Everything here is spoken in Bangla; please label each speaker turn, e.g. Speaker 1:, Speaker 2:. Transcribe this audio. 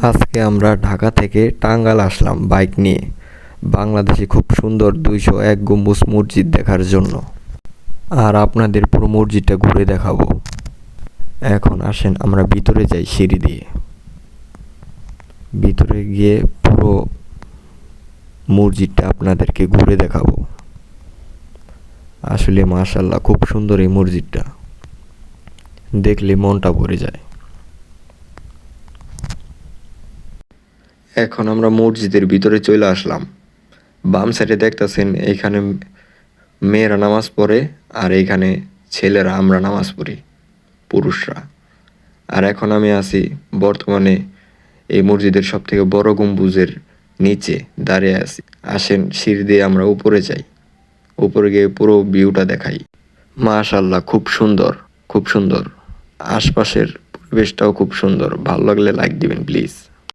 Speaker 1: আজকে আমরা ঢাকা থেকে টাঙ্গাইল আসলাম বাইক নিয়ে বাংলাদেশে খুব সুন্দর 201 গম্বুজ মসজিদ দেখার জন্য। আর আপনাদের পুরো মসজিদটা ঘুরে দেখাবো। এখন আসেন আমরা ভিতরে যাই সিঁড়ি দিয়ে। ভিতরে গিয়ে পুরো মসজিদটা আপনাদেরকে ঘুরে দেখাবো। আসলে মাশাআল্লাহ খুব সুন্দর এই মসজিদটা, দেখলে মনটা ভরে যায়। এখন আমরা মসজিদের ভিতরে চলে আসলাম। বাম সাইডে দেখতেছেন এইখানে মেয়েরা নামাজ পড়ে, আর এইখানে ছেলেরা আমরা নামাজ পড়ি, পুরুষরা। আর এখন আমি আছি বর্তমানে এই মসজিদের সব থেকে বড় গম্বুজের নিচে দাঁড়িয়ে আছি। আসেন সিঁড়ি দিয়ে আমরা উপরে যাই, উপরে গিয়ে পুরো ভিউটা দেখাই। মাশাআল্লাহ খুব সুন্দর, খুব সুন্দর। আশপাশের পরিবেশটাও খুব সুন্দর। ভালো লাগলে লাইক দিবেন প্লিজ।